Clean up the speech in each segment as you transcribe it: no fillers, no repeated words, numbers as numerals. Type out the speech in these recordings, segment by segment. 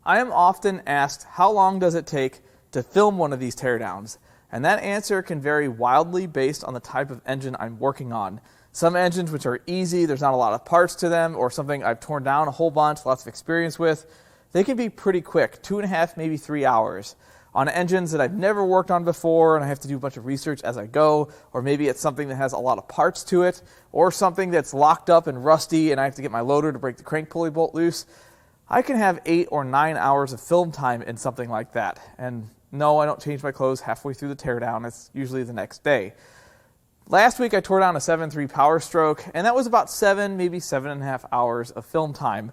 I am often asked how long does it take to film one of these teardowns, and that answer can vary wildly based on the type of engine I'm working on. Some engines which are easy, there's not a lot of parts to them, or something I've torn down a whole bunch, lots of experience with, they can be pretty quick, 2.5, maybe 3 hours. On engines that I've never worked on before and I have to do a bunch of research as I go, or maybe it's something that has a lot of parts to it, or something that's locked up and rusty and I have to get my loader to break the crank pulley bolt loose, I can have 8 or 9 hours of film time in something like that. And no, I don't change my clothes halfway through the teardown. It's usually the next day. Last week I tore down a 7.3 Power Stroke, and that was about 7, maybe 7.5 hours of film time.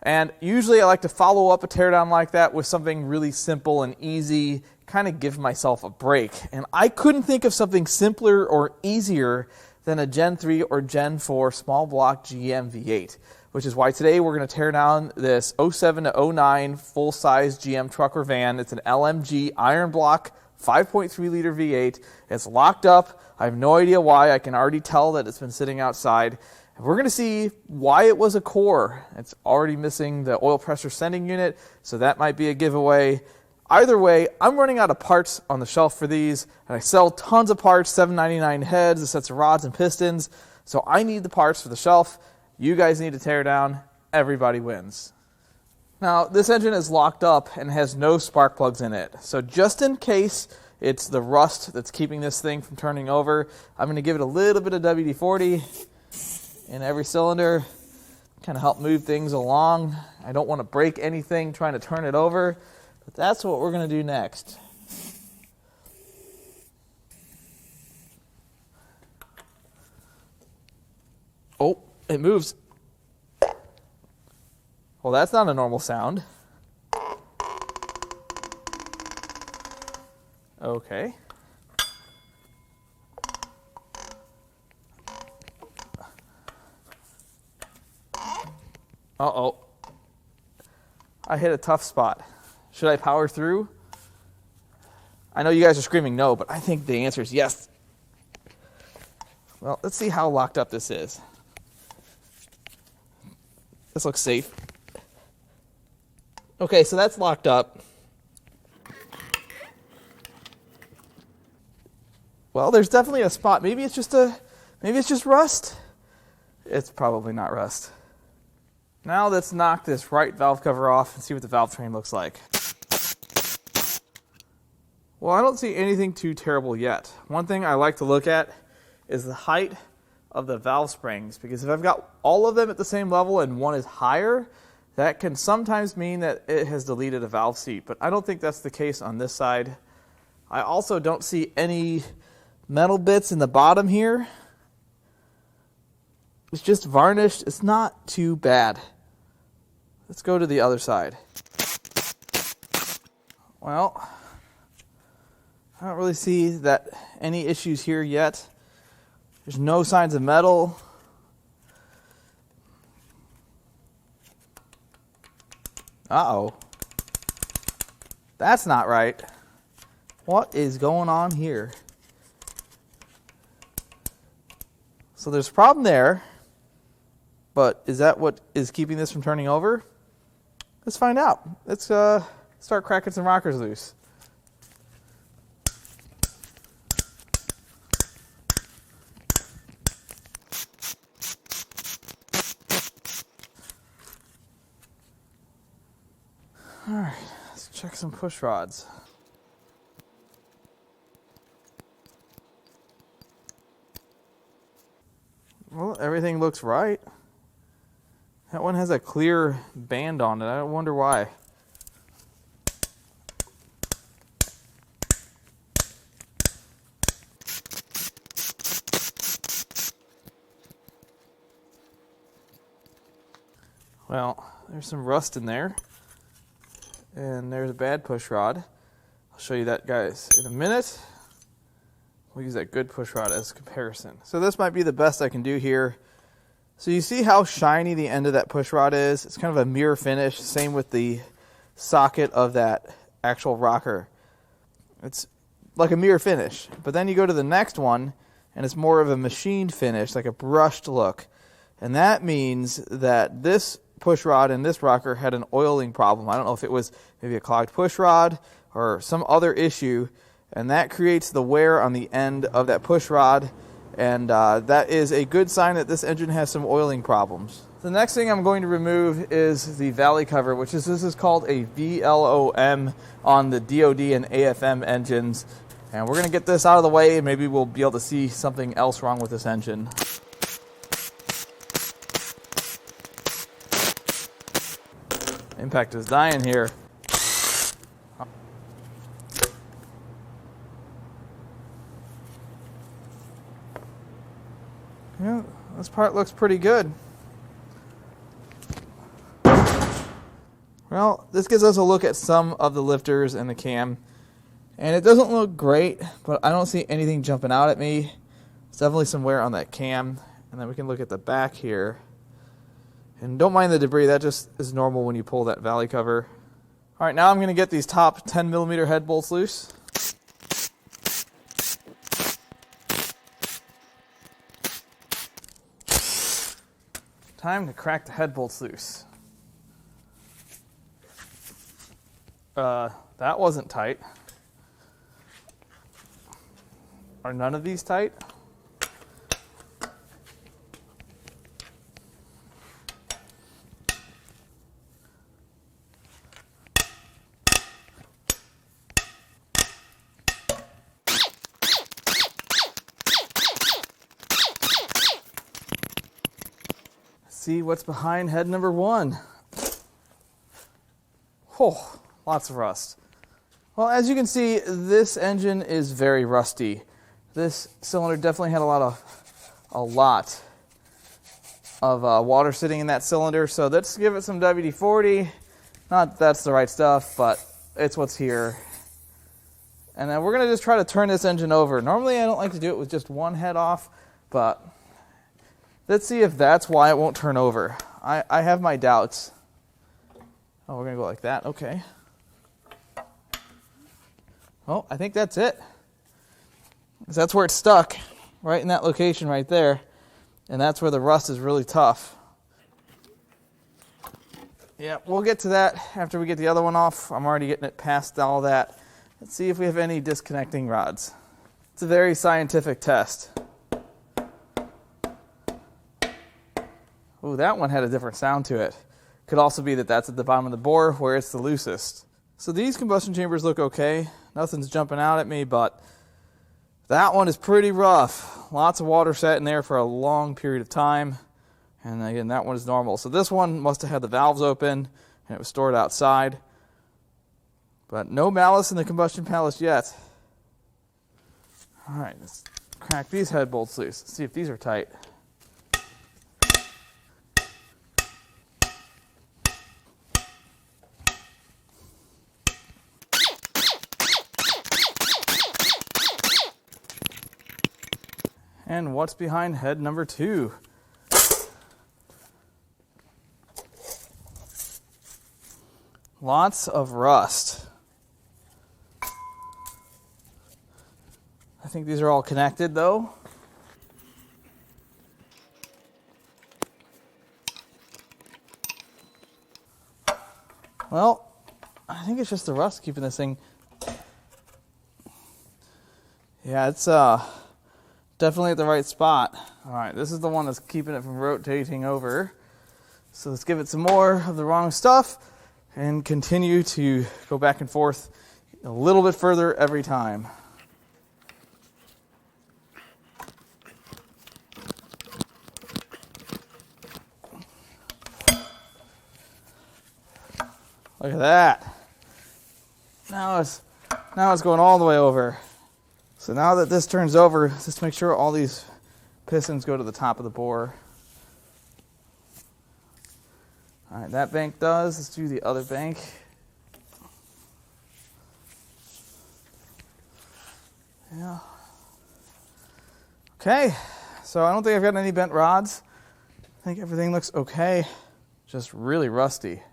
And usually I like to follow up a teardown like that with something really simple and easy, kind of give myself a break. And I couldn't think of something simpler or easier than a Gen 3 or Gen 4 small block GM V8, which is why today we're going to tear down this 07 to 09 full-size GM truck or van. It's an LMG iron block 5.3 liter V8. It's locked up. I have no idea why. I can already tell that it's been sitting outside. We're going to see why it was a core. It's already missing the oil pressure sending unit, so that might be a giveaway. Either way, I'm running out of parts on the shelf for these, and I sell tons of parts, $7.99 heads, a sets of rods and pistons, so I need the parts for the shelf. You guys need to tear down. Everybody wins. Now, this engine is locked up and has no spark plugs in it, so just in case it's the rust that's keeping this thing from turning over, I'm going to give it a little bit of WD-40 in every cylinder, kind of help move things along. I don't want to break anything trying to turn it over, but that's what we're going to do next. Oh, it moves. Well, that's not a normal sound. Okay. Uh-oh. I hit a tough spot. Should I power through? I know you guys are screaming no, but I think the answer is yes. Well, let's see how locked up this is. This looks safe. Okay, so that's locked up. Well, there's definitely a spot. Maybe it's just rust. It's probably not rust. Now let's knock this right valve cover off and see what the valve train looks like. Well, I don't see anything too terrible yet. One thing I like to look at is the height of the valve springs, because if I've got all of them at the same level and one is higher, that can sometimes mean that it has deleted a valve seat, but I don't think that's the case on this side. I also don't see any metal bits in the bottom here. It's just varnished. It's not too bad. Let's go to the other side. Well, I don't really see that any issues here yet. There's no signs of metal. Uh-oh. That's not right. What is going on here? So there's a problem there. But is that what is keeping this from turning over? Let's find out. Let's start cracking some rockers loose. All right, let's check some push rods. Well, everything looks right. That one has a clear band on it. I wonder why. Well, there's some rust in there. And there's a bad push rod. I'll show you that, guys, in a minute. We'll use that good push rod as a comparison. So this might be the best I can do here. So you see how shiny the end of that push rod is? It's kind of a mirror finish. Same with the socket of that actual rocker. It's like a mirror finish. But then you go to the next one, and it's more of a machined finish, like a brushed look. And that means that this push rod in this rocker had an oiling problem. I don't know if it was maybe a clogged push rod or some other issue, and that creates the wear on the end of that push rod, and that is a good sign that this engine has some oiling problems. The next thing I'm going to remove is the valley cover, this is called a VLOM on the DOD and AFM engines. And we're going to get this out of the way, and maybe we'll be able to see something else wrong with this engine. Impact is dying here. Yeah, this part looks pretty good. Well, this gives us a look at some of the lifters and the cam. And it doesn't look great, but I don't see anything jumping out at me. There's definitely some wear on that cam. And then we can look at the back here. And don't mind the debris, that just is normal when you pull that valley cover. All right, now I'm going to get these top 10mm head bolts loose. Time to crack the head bolts loose. That wasn't tight. Are none of these tight? See what's behind head number 1. Oh, lots of rust. Well, as you can see, this engine is very rusty. This cylinder definitely had a lot of water sitting in that cylinder, so let's give it some WD-40. Not that that's the right stuff, but it's what's here. And then we're going to just try to turn this engine over. Normally I don't like to do it with just one head off, but let's see if that's why it won't turn over. I have my doubts. Oh, we're going to go like that. Okay. Oh, I think that's it. That's where it's stuck, right in that location right there. And that's where the rust is really tough. Yeah, we'll get to that after we get the other one off. I'm already getting it past all that. Let's see if we have any disconnecting rods. It's a very scientific test. Ooh, that one had a different sound to it. Could also be that that's at the bottom of the bore where it's the loosest. So these combustion chambers look okay. Nothing's jumping out at me, but that one is pretty rough. Lots of water sat in there for a long period of time. And again, that one is normal. So this one must have had the valves open and it was stored outside. But no malice in the combustion palace yet. All right, let's crack these head bolts loose. See if these are tight. And what's behind head number 2? Lots of rust. I think these are all connected though. Well, I think it's just the rust keeping this thing. Yeah, it's definitely at the right spot. All right, this is the one that's keeping it from rotating over. So let's give it some more of the wrong stuff and continue to go back and forth a little bit further every time. Look at that. Now it's going all the way over. So now that this turns over, just make sure all these pistons go to the top of the bore. All right, that bank does. Let's do the other bank. Yeah. Okay, so I don't think I've got any bent rods. I think everything looks okay. Just really rusty.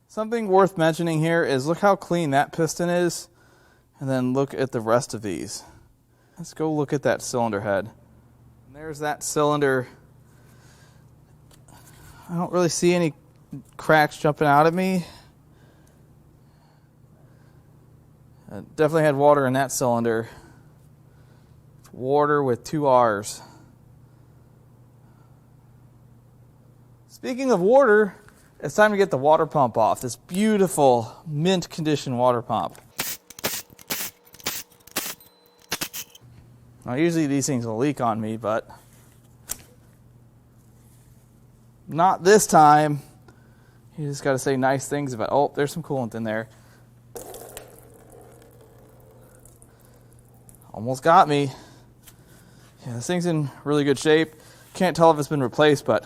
Something worth mentioning here is look how clean that piston is, and then look at the rest of these. Let's go look at that cylinder head. And there's that cylinder. I don't really see any cracks jumping out at me. Definitely had water in that cylinder. Water with 2 R's. Speaking of water, it's time to get the water pump off. This beautiful mint condition water pump. Now usually these things will leak on me, but not this time. You just got to say nice things about, oh, there's some coolant in there. Almost got me. Yeah, this thing's in really good shape. Can't tell if it's been replaced, but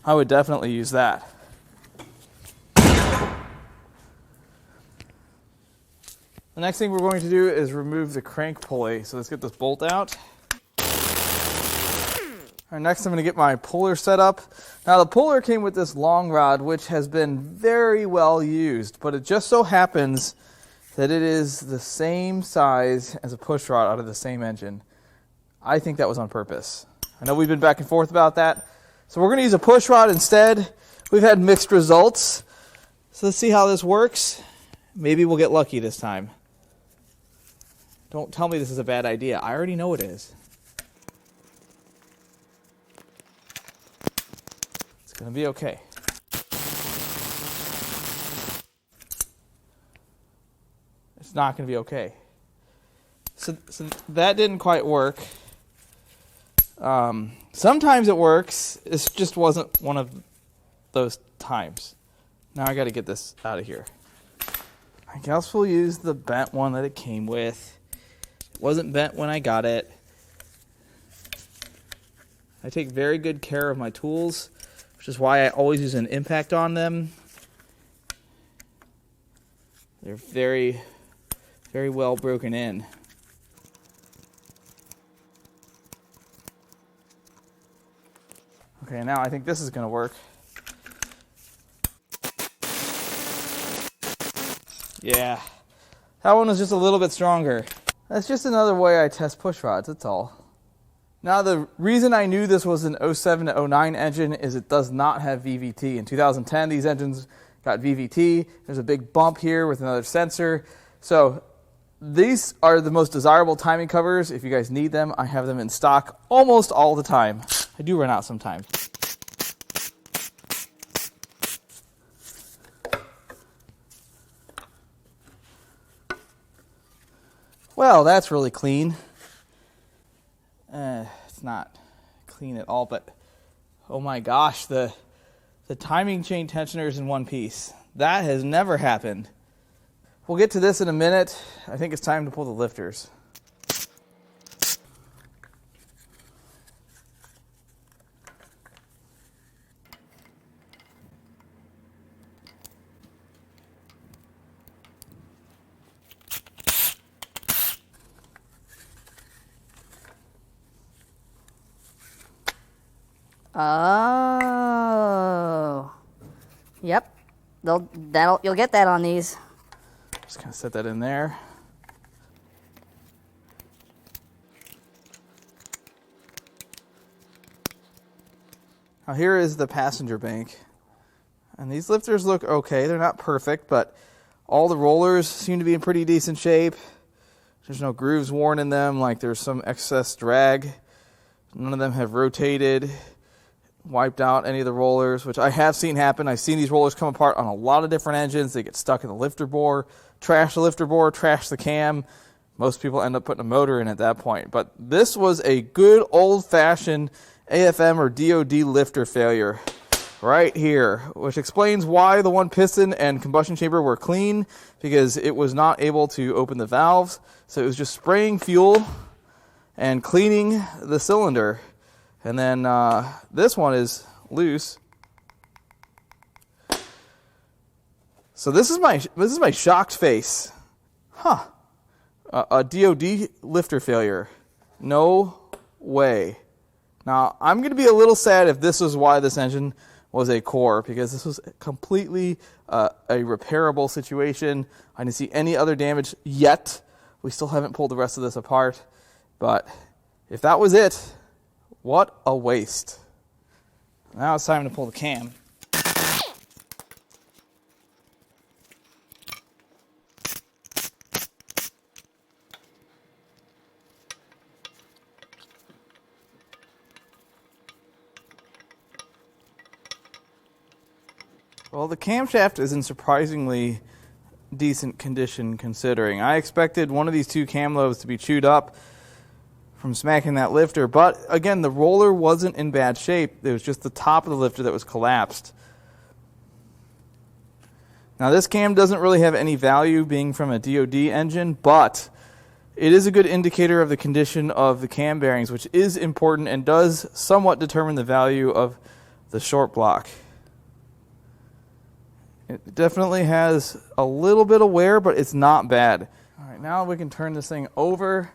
I would definitely use that. The next thing we're going to do is remove the crank pulley. So let's get this bolt out. All right, next I'm going to get my puller set up. Now the puller came with this long rod, which has been very well used, but it just so happens that it is the same size as a push rod out of the same engine. I think that was on purpose. I know we've been back and forth about that. So we're going to use a push rod instead. We've had mixed results. So let's see how this works. Maybe we'll get lucky this time. Don't tell me this is a bad idea. I already know it is. It's going to be okay. It's not going to be okay. So that didn't quite work. Sometimes it works. It just wasn't one of those times. Now I got to get this out of here. I guess we'll use the bent one that it came with. It wasn't bent when I got it. I take very good care of my tools, which is why I always use an impact on them. They're very, very well broken in. Okay, now I think this is going to work. Yeah, that one was just a little bit stronger. That's just another way I test push rods, that's all. Now the reason I knew this was an 07 to 09 engine is it does not have VVT. In 2010 these engines got VVT. There's a big bump here with another sensor. So these are the most desirable timing covers. If you guys need them, I have them in stock almost all the time. I do run out sometimes. Well, that's really clean. It's not clean at all, but oh my gosh, the timing chain tensioner is in one piece. That has never happened. We'll get to this in a minute. I think it's time to pull the lifters. Oh, yep. You'll get that on these. Just kind of set that in there. Now here is the passenger bank, and these lifters look okay. They're not perfect, but all the rollers seem to be in pretty decent shape. There's no grooves worn in them, like there's some excess drag. None of them have rotated, wiped out any of the rollers, which I have seen happen. I've seen these rollers come apart on a lot of different engines. They get stuck in the lifter bore, trash the lifter bore, trash the cam. Most people end up putting a motor in at that point. But this was a good old-fashioned AFM or DOD lifter failure right here, which explains why the one piston and combustion chamber were clean, because it was not able to open the valves. So it was just spraying fuel and cleaning the cylinder. And then this one is loose. So this is my shocked face. Huh. A DOD lifter failure. No way. Now, I'm going to be a little sad if this is why this engine was a core, because this was completely a repairable situation. I didn't see any other damage yet. We still haven't pulled the rest of this apart. But if that was it, what a waste. Now it's time to pull the cam. Well, the camshaft is in surprisingly decent condition considering. I expected one of these two cam lobes to be chewed up from smacking that lifter, but again, the roller wasn't in bad shape. It was just the top of the lifter that was collapsed. Now, this cam doesn't really have any value being from a DOD engine, but it is a good indicator of the condition of the cam bearings, which is important and does somewhat determine the value of the short block. It definitely has a little bit of wear, but it's not bad. All right, now we can turn this thing over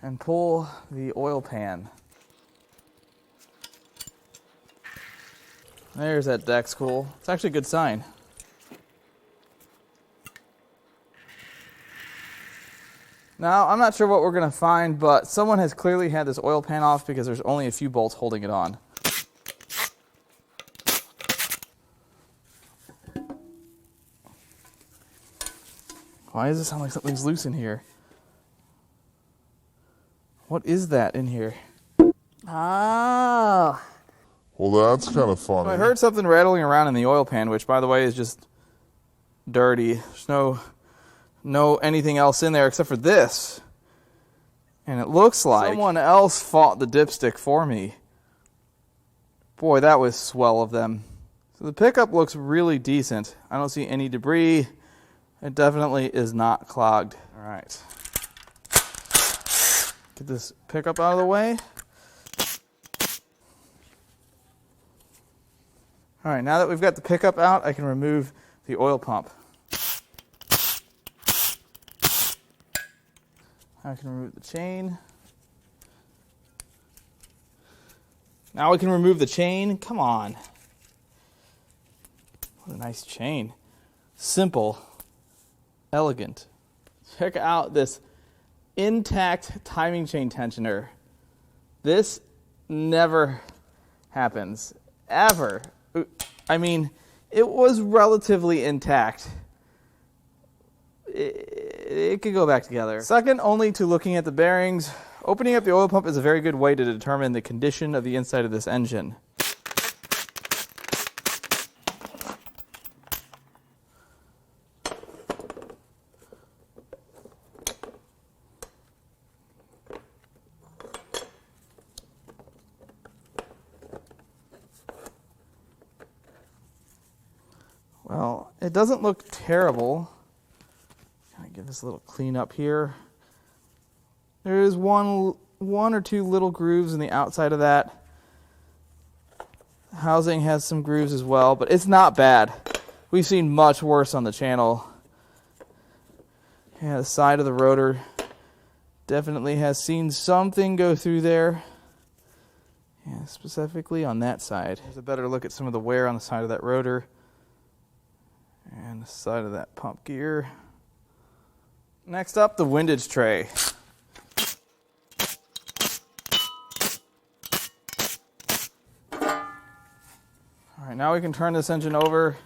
and pull the oil pan. There's that deck spool. It's actually a good sign. Now, I'm not sure what we're going to find, but someone has clearly had this oil pan off because there's only a few bolts holding it on. Why does it sound like something's loose in here? What is that in here? Oh. Well, that's kind of funny. I heard something rattling around in the oil pan, which, by the way, is just dirty. There's no anything else in there except for this. And it looks like someone else fought the dipstick for me. Boy, that was swell of them. So the pickup looks really decent. I don't see any debris. It definitely is not clogged. All right. Get this pickup out of the way. All right, now that we've got the pickup out, I can remove the oil pump. I can remove the chain. Now we can remove the chain. Come on. What a nice chain. Simple. Elegant. Check out this intact timing chain tensioner. This never happens. Ever. I mean, it was relatively intact. It could go back together. Second only to looking at the bearings, opening up the oil pump is a very good way to determine the condition of the inside of this engine. Well, it doesn't look terrible. Can I give this a little clean up here? There's one or two little grooves in the outside of that. The housing has some grooves as well, but it's not bad. We've seen much worse on the channel. Yeah, the side of the rotor definitely has seen something go through there. Yeah, specifically on that side. Here's a better look at some of the wear on the side of that rotor. And the side of that pump gear. Next up, the windage tray. All right, now we can turn this engine over.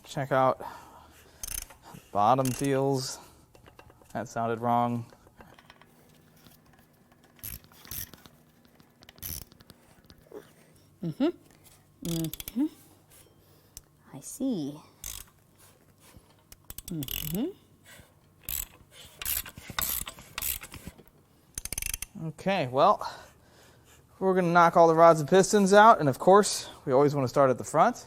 Check out how the bottom feels. That sounded wrong. I see. Okay, well, we're going to knock all the rods and pistons out, and of course, we always want to start at the front.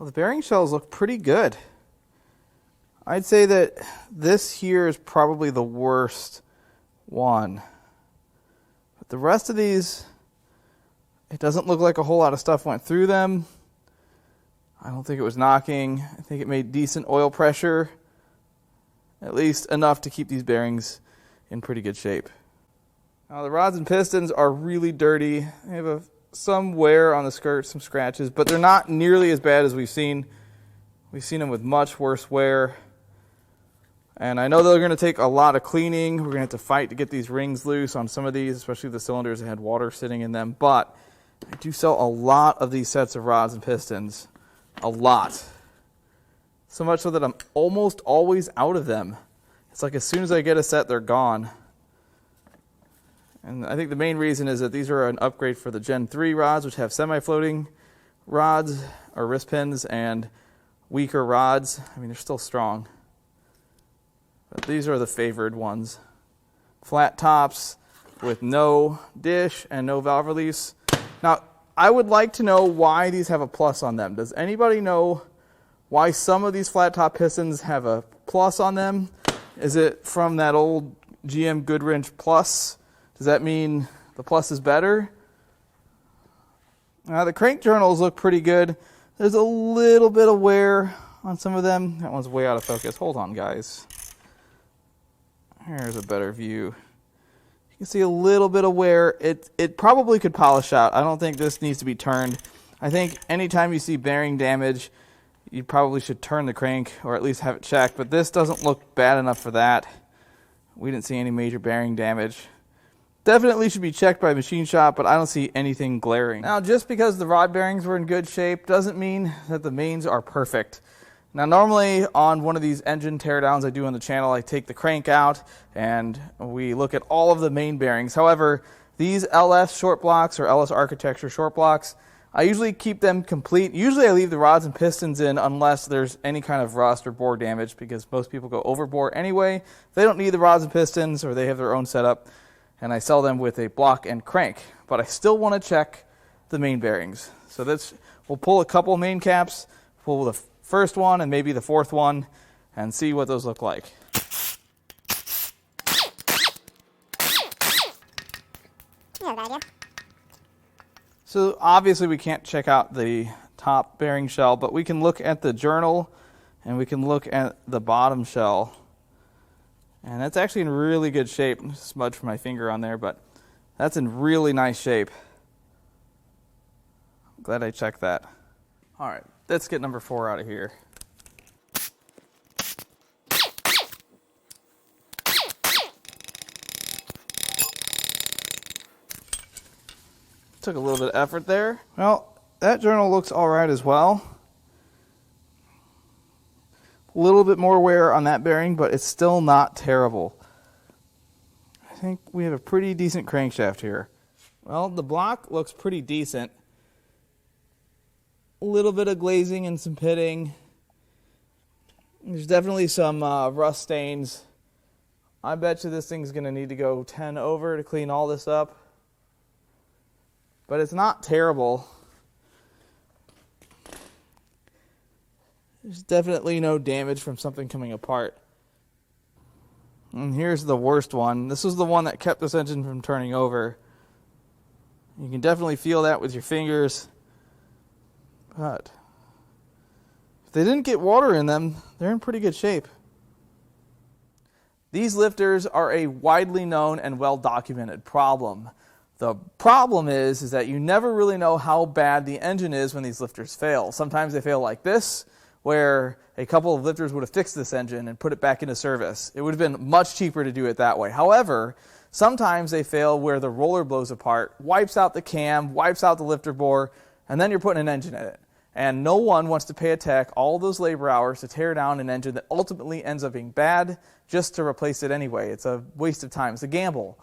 Well, the bearing shells look pretty good. I'd say that this here is probably the worst one. But the rest of these, it doesn't look like a whole lot of stuff went through them. I don't think it was knocking. I think it made decent oil pressure, at least enough to keep these bearings in pretty good shape. Now the rods and pistons are really dirty. They have some wear on the skirt, some scratches, but they're not nearly as bad as we've seen. We've seen them with much worse wear. And I know they're going to take a lot of cleaning. We're going to have to fight to get these rings loose on some of these, especially the cylinders that had water sitting in them. But I do sell a lot of these sets of rods and pistons. A lot. So much so that I'm almost always out of them. It's like as soon as I get a set, they're gone. And I think the main reason is that these are an upgrade for the Gen 3 rods, which have semi-floating rods or wrist pins and weaker rods. I mean, they're still strong. But these are the favored ones. Flat tops with no dish and no valve release. Now, I would like to know why these have a plus on them. Does anybody know why some of these flat top pistons have a plus on them? Is it from that old GM Goodwrench Plus? Does that mean the plus is better? The crank journals look pretty good. There's a little bit of wear on some of them. That one's way out of focus. Hold on, guys. Here's a better view. You can see a little bit of wear. It probably could polish out. I don't think this needs to be turned. I think anytime you see bearing damage, you probably should turn the crank or at least have it checked. But this doesn't look bad enough for that. We didn't see any major bearing damage. Definitely should be checked by machine shop, but I don't see anything glaring. Now, just because the rod bearings were in good shape doesn't mean that the mains are perfect. Now, normally on one of these engine teardowns I do on the channel, I take the crank out and we look at all of the main bearings. However, these LS short blocks or LS architecture short blocks, I usually keep them complete. Usually I leave the rods and pistons in unless there's any kind of rust or bore damage, because most people go overbore anyway. They don't need the rods and pistons, or they have their own setup, and I sell them with a block and crank. But I still want to check the main bearings. So we'll pull a couple main caps, pull the first one and maybe the fourth one, and see what those look like. Yeah, good idea. So obviously we can't check out the top bearing shell, but we can look at the journal and we can look at the bottom shell. And that's actually in really good shape. Smudge from my finger on there, but that's in really nice shape. I'm glad I checked that. All right, let's get number 4 out of here. Took a little bit of effort there. Well, that journal looks all right as well. A little bit more wear on that bearing, but it's still not terrible. I think we have a pretty decent crankshaft here. Well, the block looks pretty decent. A little bit of glazing and some pitting. There's definitely some rust stains. I bet you this thing's going to need to go 10 over to clean all this up. But it's not terrible. There's definitely no damage from something coming apart. And here's the worst one. This was the one that kept this engine from turning over. You can definitely feel that with your fingers. But if they didn't get water in them, they're in pretty good shape. These lifters are a widely known and well-documented problem. The problem is that you never really know how bad the engine is when these lifters fail. Sometimes they fail like this, where a couple of lifters would have fixed this engine and put it back into service. It would have been much cheaper to do it that way. However, sometimes they fail where the roller blows apart, wipes out the cam, wipes out the lifter bore, and then you're putting an engine in it. And no one wants to pay a tech all those labor hours to tear down an engine that ultimately ends up being bad just to replace it anyway. It's a waste of time. It's a gamble.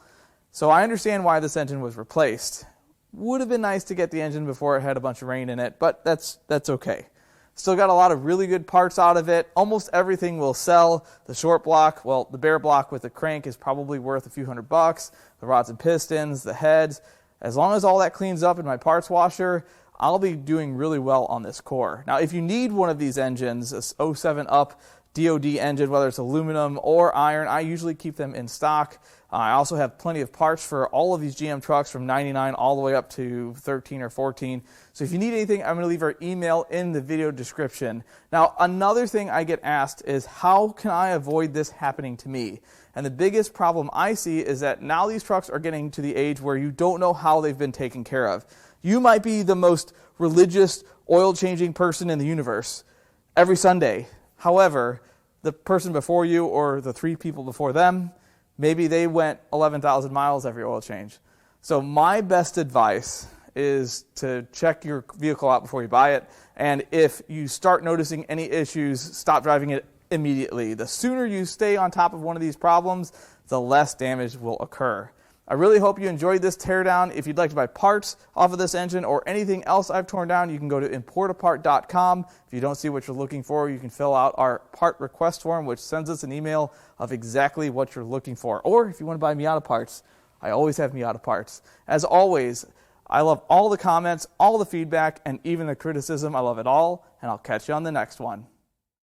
So I understand why this engine was replaced. Would have been nice to get the engine before it had a bunch of rain in it, but that's okay. Still got a lot of really good parts out of it. Almost everything will sell. The short block, well, the bare block with the crank is probably worth a few $100. The rods and pistons, the heads. As long as all that cleans up in my parts washer, I'll be doing really well on this core. Now, if you need one of these engines, this 07 up DOD engine, whether it's aluminum or iron, I usually keep them in stock. I also have plenty of parts for all of these GM trucks from 99 all the way up to 13 or 14. So if you need anything, I'm going to leave our email in the video description. Now, another thing I get asked is, how can I avoid this happening to me? And the biggest problem I see is that now these trucks are getting to the age where you don't know how they've been taken care of. You might be the most religious oil changing person in the universe every Sunday. However, the person before you or the 3 people before them, maybe they went 11,000 miles every oil change. So my best advice is to check your vehicle out before you buy it. And if you start noticing any issues, stop driving it immediately. The sooner you stay on top of one of these problems, the less damage will occur. I really hope you enjoyed this teardown. If you'd like to buy parts off of this engine or anything else I've torn down, you can go to importapart.com. If you don't see what you're looking for, you can fill out our part request form, which sends us an email of exactly what you're looking for. Or if you want to buy Miata parts, I always have Miata parts. As always, I love all the comments, all the feedback, and even the criticism. I love it all, and I'll catch you on the next one.